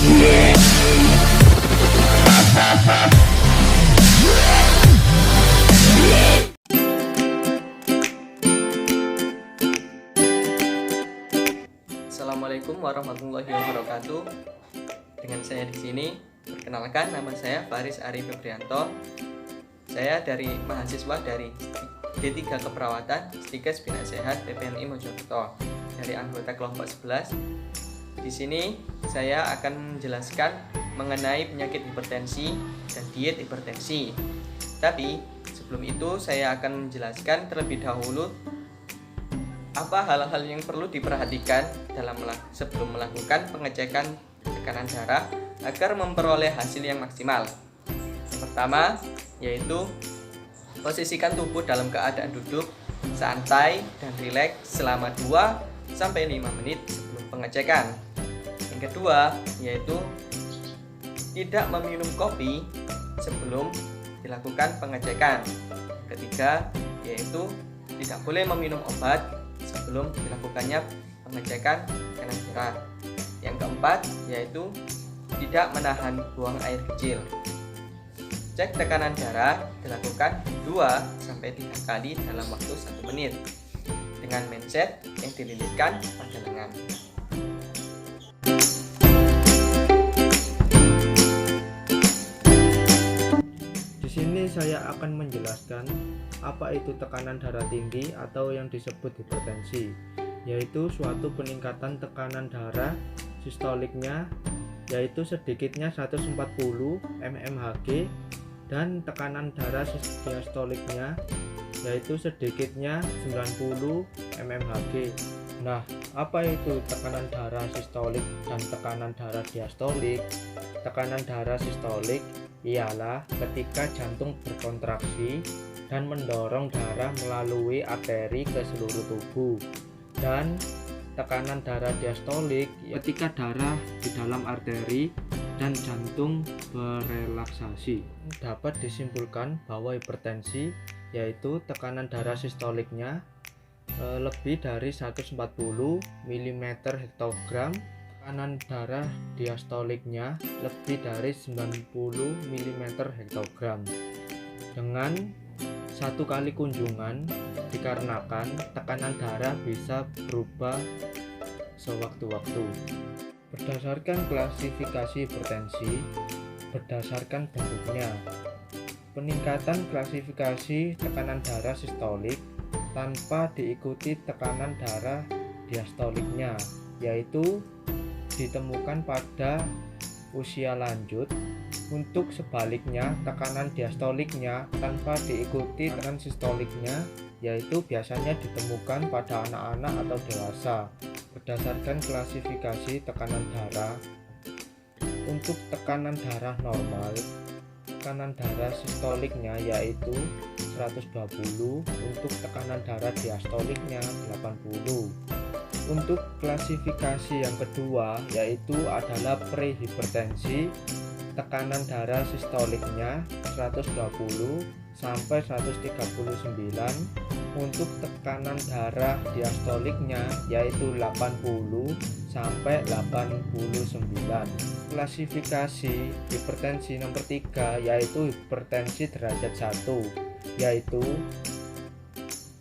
Assalamualaikum warahmatullahi wabarakatuh. Dengan saya di sini, perkenalkan, nama saya Faris Ari Febrianto. Saya dari mahasiswa dari D3 Keperawatan Stikes Bina Sehat PPNI Mojokerto dari anggota kelompok 11. Di sini saya akan menjelaskan mengenai penyakit hipertensi dan diet hipertensi. Tapi sebelum itu saya akan menjelaskan terlebih dahulu apa hal-hal yang perlu diperhatikan sebelum melakukan pengecekan tekanan darah agar memperoleh hasil yang maksimal. Yang pertama yaitu posisikan tubuh dalam keadaan duduk santai dan rileks selama 2-5 menit sebelum pengecekan. Yang kedua yaitu tidak meminum kopi sebelum dilakukan pengecekan. Yang ketiga yaitu tidak boleh meminum obat sebelum dilakukannya pengecekan tekanan darah. Yang keempat yaitu tidak menahan buang air kecil. Cek tekanan darah dilakukan 2-3 kali dalam waktu 1 menit dengan mindset yang dililitkan pada lengan. Di sini saya akan menjelaskan apa itu tekanan darah tinggi atau yang disebut hipertensi, yaitu suatu peningkatan tekanan darah sistoliknya yaitu sedikitnya 140 mmHg dan tekanan darah diastoliknya yaitu sedikitnya 90 mmHg. Nah, apa itu tekanan darah sistolik dan tekanan darah diastolik? Tekanan darah sistolik ialah ketika jantung berkontraksi dan mendorong darah melalui arteri ke seluruh tubuh, dan tekanan darah diastolik ketika darah di dalam arteri dan jantung berelaksasi. Dapat disimpulkan bahwa hipertensi yaitu tekanan darah sistoliknya lebih dari 140 mm hektogram, tekanan darah diastoliknya lebih dari 90 mm hektogram. Dengan satu kali kunjungan, dikarenakan tekanan darah bisa berubah sewaktu-waktu. Berdasarkan klasifikasi hipertensi, berdasarkan bentuknya, peningkatan klasifikasi tekanan darah sistolik tanpa diikuti tekanan darah diastoliknya, yaitu ditemukan pada usia lanjut. Untuk sebaliknya, tekanan diastoliknya tanpa diikuti tekanan sistoliknya, yaitu biasanya ditemukan pada anak-anak atau dewasa. Berdasarkan klasifikasi tekanan darah, untuk tekanan darah normal, tekanan darah sistoliknya yaitu 120, untuk tekanan darah diastoliknya 80. Untuk klasifikasi yang kedua yaitu adalah prehipertensi, tekanan darah sistoliknya 120 sampai 139, untuk tekanan darah diastoliknya yaitu 80 sampai 89. Klasifikasi hipertensi nomor 3 yaitu hipertensi derajat 1, yaitu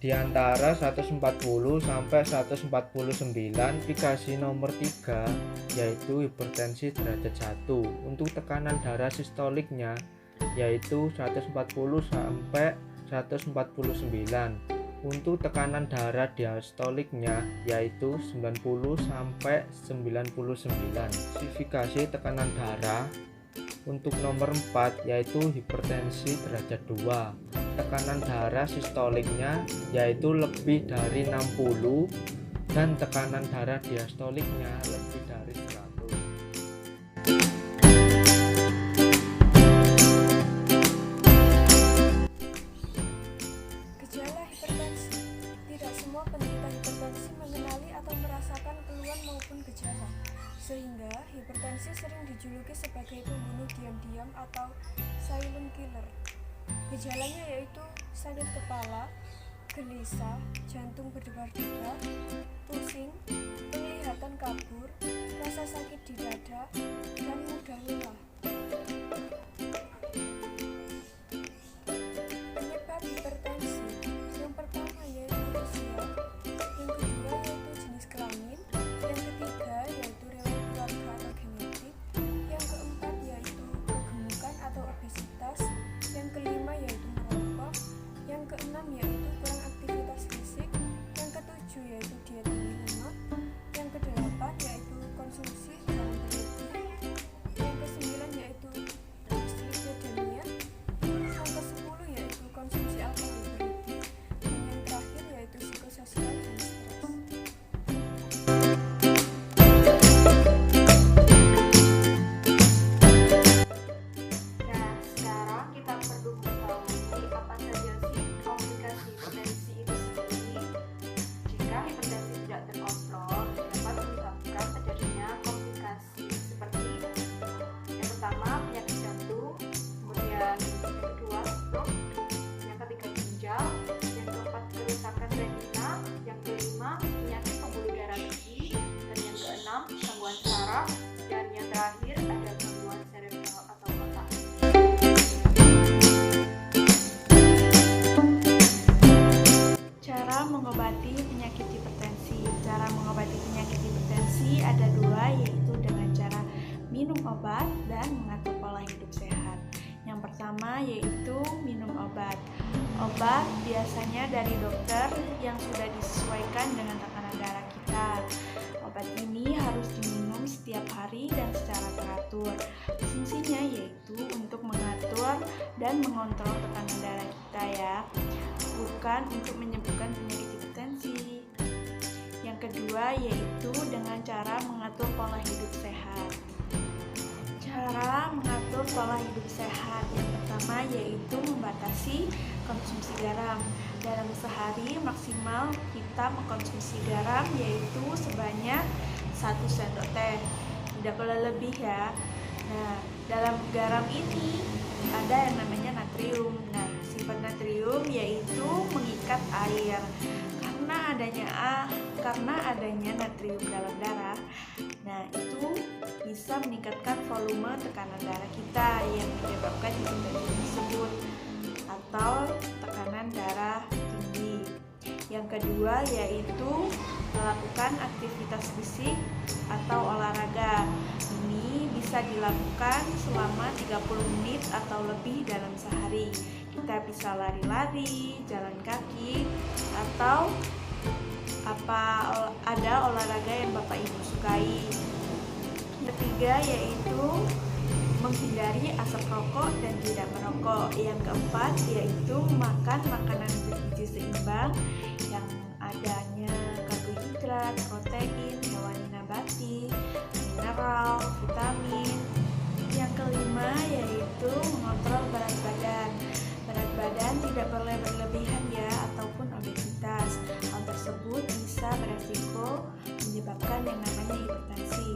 di antara 140 sampai 149. Klasifikasi nomor 3 yaitu hipertensi derajat 1, untuk tekanan darah sistoliknya yaitu 140 sampai 149, untuk tekanan darah diastoliknya yaitu 90 sampai 99. Klasifikasi tekanan darah untuk nomor 4 yaitu hipertensi derajat 2, tekanan darah sistoliknya yaitu lebih dari 60 dan tekanan darah diastoliknya lebih dari 100. Gejala hipertensi. Tidak semua penderita hipertensi mengenali atau merasakan keluhan maupun gejala, sehingga hipertensi sering dijuluki sebagai pembunuh diam-diam atau silent killer. Gejalanya yaitu sakit kepala, gelisah, jantung berdebar-debar, pusing, penglihatan kabur, rasa sakit di dada, dan Dan yang terakhir ada gangguan serebral atau otak. Cara mengobati penyakit hipertensi. Cara mengobati penyakit hipertensi ada dua, yaitu dengan cara minum obat dan mengatur pola hidup sehat. Yang pertama yaitu minum obat. Obat biasanya dari dokter yang sudah disesuaikan dengan tekanan darah kita. Obat ini harus diminum setiap hari dan secara teratur. Fungsinya yaitu untuk mengatur dan mengontrol tekanan darah kita ya, bukan untuk menyembuhkan penyakit hipertensi. Yang kedua yaitu dengan cara mengatur pola hidup sehat. Cara mengatur pola hidup sehat yang pertama yaitu membatasi konsumsi garam. Dalam sehari maksimal kita mengkonsumsi garam yaitu sebanyak 1 sendok teh, tidak boleh lebih ya. Nah, dalam garam ini ada yang namanya natrium. Nah, sifat natrium yaitu mengikat air. Karena adanya natrium dalam darah, nah itu bisa meningkatkan volume tekanan darah kita yang menyebabkan hipertensi tersebut atau tekanan darah tinggi. Yang kedua yaitu melakukan aktivitas fisik atau olahraga. Ini bisa dilakukan selama 30 menit atau lebih dalam sehari. Kita bisa lari-lari, jalan kaki, atau ada olahraga yang Bapak Ibu sukai. Ketiga yaitu menghindari asap rokok dan tidak merokok. Yang keempat yaitu makan makanan bergizi seimbang yang adanya karbohidrat, protein, hewani nabati, mineral, vitamin. Yang kelima yaitu mengontrol berat badan. Berat badan tidak boleh berlebihan ya, ataupun obesitas. Hal tersebut bisa beresiko menyebabkan yang namanya hipertensi.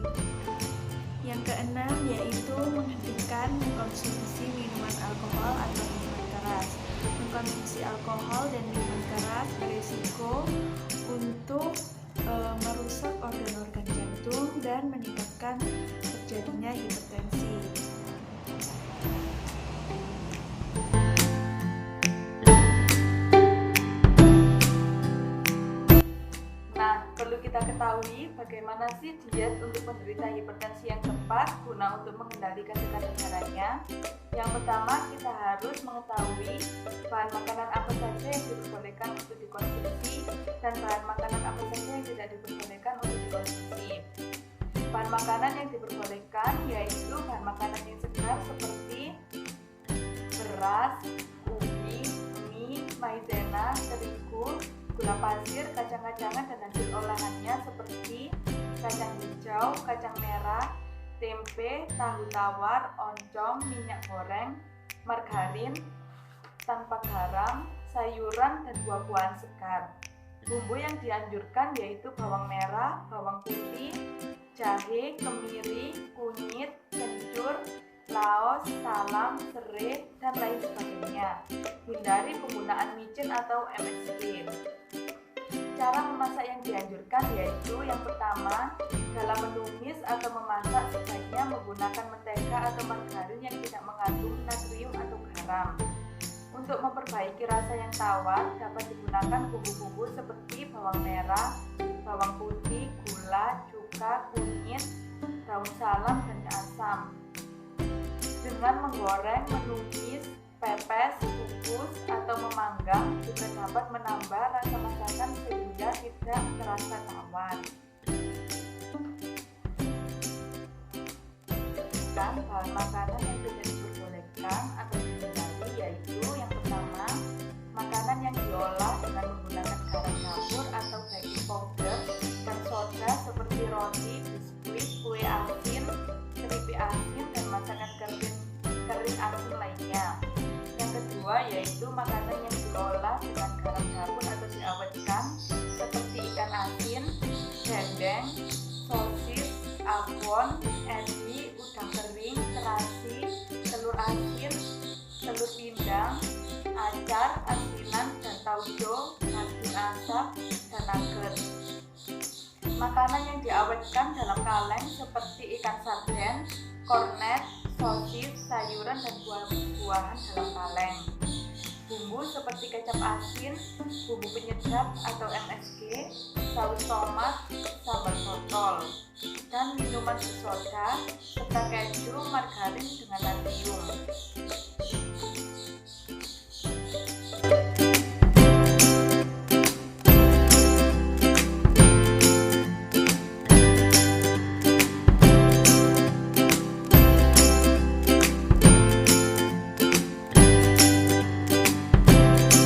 Yang keenam yaitu menghentikan mengkonsumsi minuman alkohol atau minuman keras. Mengkonsumsi alkohol dan minuman keras berisiko untuk merusak organ-organ jantung dan meningkatkan terjadinya hipertensi. Perlu kita ketahui bagaimana sih diet untuk penderita hipertensi yang tepat guna untuk mengendalikan tekanan darahnya. Yang pertama, kita harus mengetahui bahan makanan apa saja yang diperbolehkan untuk dikonsumsi dan bahan makanan apa saja yang tidak diperbolehkan untuk dikonsumsi. Bahan makanan yang diperbolehkan yaitu bahan makanan yang segar seperti beras, ubi, mie, maizena, terigu, gula pasir, kacang-kacangan dan hasil olahannya seperti kacang hijau, kacang merah, tempe, tahu tawar, oncom, minyak goreng, margarin tanpa garam, sayuran dan buah-buahan segar. Bumbu yang dianjurkan yaitu bawang merah, bawang putih, jahe, kemiri, kunyit, kencur, laos, salam, serai, dan lain sebagainya. Hindari penggunaan micin atau MSG. Cara memasak yang dianjurkan yaitu yang pertama, dalam menumis atau memasak sebaiknya menggunakan mentega atau margarin yang tidak mengandung natrium atau garam. Untuk memperbaiki rasa yang tawar, dapat digunakan bumbu-bumbu seperti bawang merah, bawang putih, gula, cuka, kunyit, daun salam, dan asam. Dengan menggoreng, menumis, pepes, kukus, atau memanggang juga dapat menambah rasa masakan sehingga tidak terasa tawar. Dan bahan makanan yang tidak diperbolehkan atau dihindari yaitu yang pertama, makanan yang diolah dengan menggunakan garam dapur atau baking powder dan soda seperti roti, biskuit, kue asin, keripik asin, dan masakan kering asin lainnya. Yang kedua yaitu makanan yang diolah dengan garam dapur atau diawetkan seperti ikan asin, dendeng, sosis, abon, edi, udang kering, terasi, telur asin, telur pindang, acar, asinan, dan tauco, daging asap, dan nugget. makanan yang diawetkan dalam kaleng seperti ikan sarden, kornet, sosis, sayuran, dan buah-buahan dalam kaleng. Bumbu seperti kecap asin, bumbu penyedap atau MSG, saus tomat, sambal sotol, dan minuman bersoda serta keju, margarin dengan natrium.